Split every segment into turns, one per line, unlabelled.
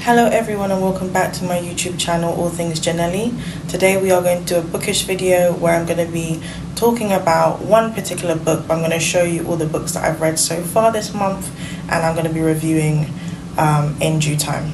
Hello everyone and welcome back to my YouTube channel, All Things Janelli. Today we are going to do a bookish video where I'm going to be talking about one particular book, but I'm going to show you all the books that I've read so far this month, and I'm going to be reviewing in due time.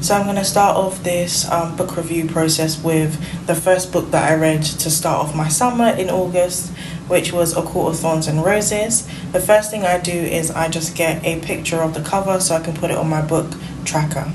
So I'm going to start off this book review process with the first book that I read to start off my summer in August, which was A Court of Thorns and Roses. The first thing I do is I just get a picture of the cover so I can put it on my book tracker.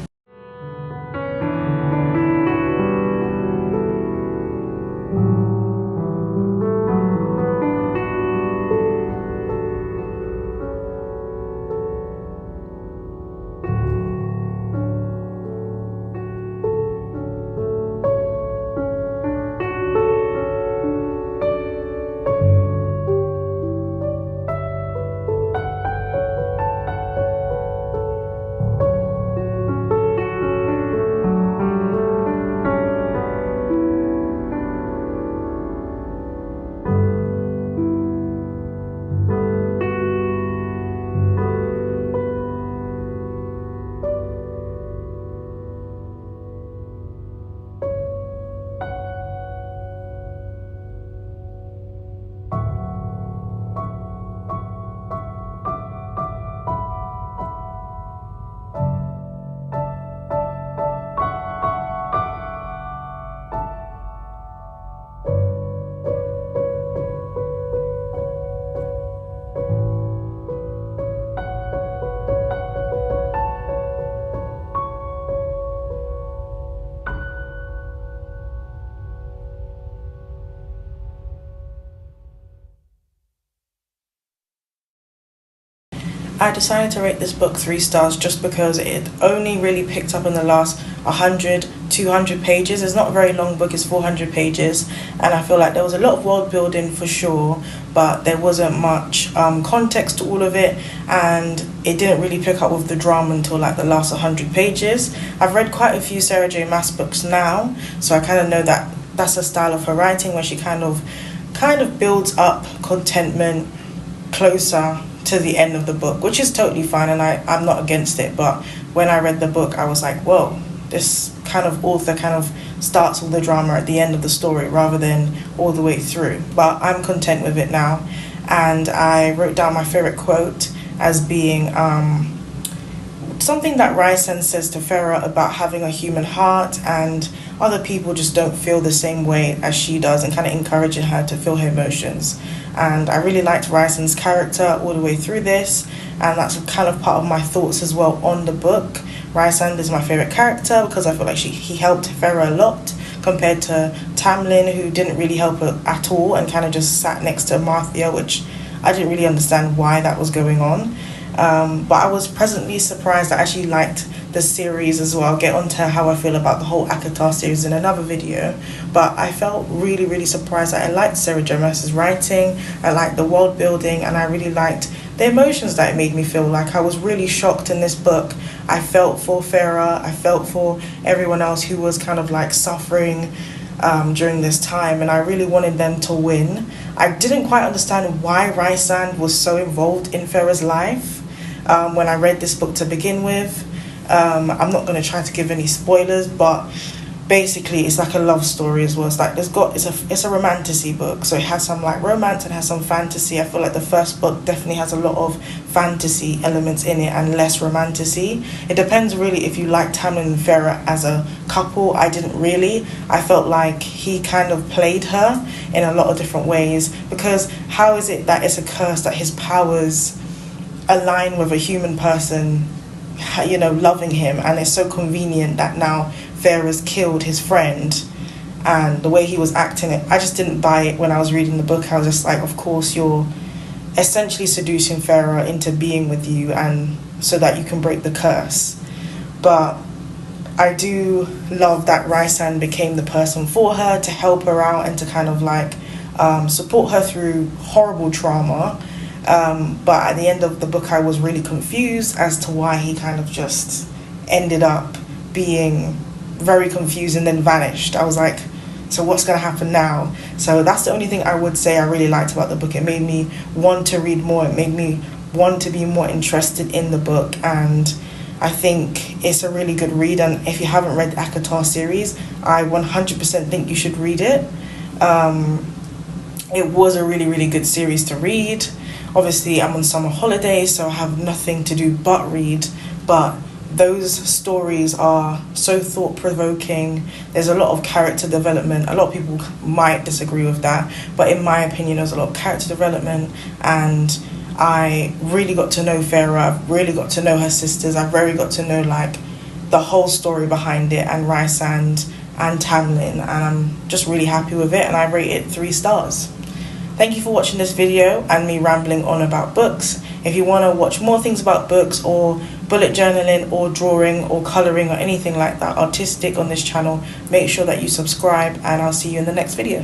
I decided to rate this book 3 stars just because it only really picked up in the last 100, 200 pages. It's not a very long book, it's 400 pages, and I feel like there was a lot of world building for sure, but there wasn't much context to all of it, and it didn't really pick up with the drama until like the last 100 pages. I've read quite a few Sarah J Maas books now, so I kind of know that that's a style of her writing where she kind of builds up contentment closer to the end of the book, which is totally fine, and I'm not against it. But when I read the book, I was like, whoa, this kind of author kind of starts all the drama at the end of the story rather than all the way through. But I'm content with it now, and I wrote down my favorite quote as being something that Rysand says to Farah about having a human heart and other people just don't feel the same way as she does, and kind of encouraging her to feel her emotions. And I really liked Rysand's character all the way through this, and that's kind of part of my thoughts as well on the book. Rysand is my favourite character because I feel like he helped Farah a lot compared to Tamlin, who didn't really help her at all and kind of just sat next to Marthia, which I didn't really understand why that was going on. But I was pleasantly surprised. I actually liked the series as well. I'll get onto how I feel about the whole ACOTAR series in another video, but I felt really surprised that I liked Sarah J Maas's writing, I liked the world building, and I really liked the emotions that it made me feel. Like, I was really shocked in this book. I felt for Farah, I felt for everyone else who was kind of like suffering during this time, and I really wanted them to win. I didn't quite understand why Rysand was so involved in Farah's life when I read this book to begin with. I'm not going to try to give any spoilers, but basically it's like a love story as well. It's like it's a romantasy book, so it has some like romance and has some fantasy. I feel like the first book definitely has a lot of fantasy elements in it and less romantasy. It depends really if you like Tamlin and Farah as a couple. I didn't really. I felt like he kind of played her in a lot of different ways, because how is it that it's a curse that his powers align with a human person, you know, loving him, and it's so convenient that now Farah's killed his friend, and the way he was acting, I just didn't buy it when I was reading the book. I was just like, of course you're essentially seducing Farah into being with you, and so that you can break the curse. But I do love that Raisan became the person for her to help her out and to kind of like support her through horrible trauma. But at the end of the book, I was really confused as to why he kind of just ended up being very confused and then vanished. I was like, so what's going to happen now? So that's the only thing I would say I really liked about the book. It made me want to read more. It made me want to be more interested in the book. And I think it's a really good read. And if you haven't read the ACOTAR series, I 100% think you should read it. It was a really, really good series to read. Obviously, I'm on summer holidays, so I have nothing to do but read. But those stories are so thought-provoking. There's a lot of character development. A lot of people might disagree with that, but in my opinion, there's a lot of character development, and I really got to know Farah. I've really got to know her sisters. I've really got to know like the whole story behind it, and Raisan and Tamlin, and I'm just really happy with it, and I rate it 3 stars. Thank you for watching this video and me rambling on about books. If you want to watch more things about books or bullet journaling or drawing or colouring or anything like that artistic on this channel, make sure that you subscribe, and I'll see you in the next video.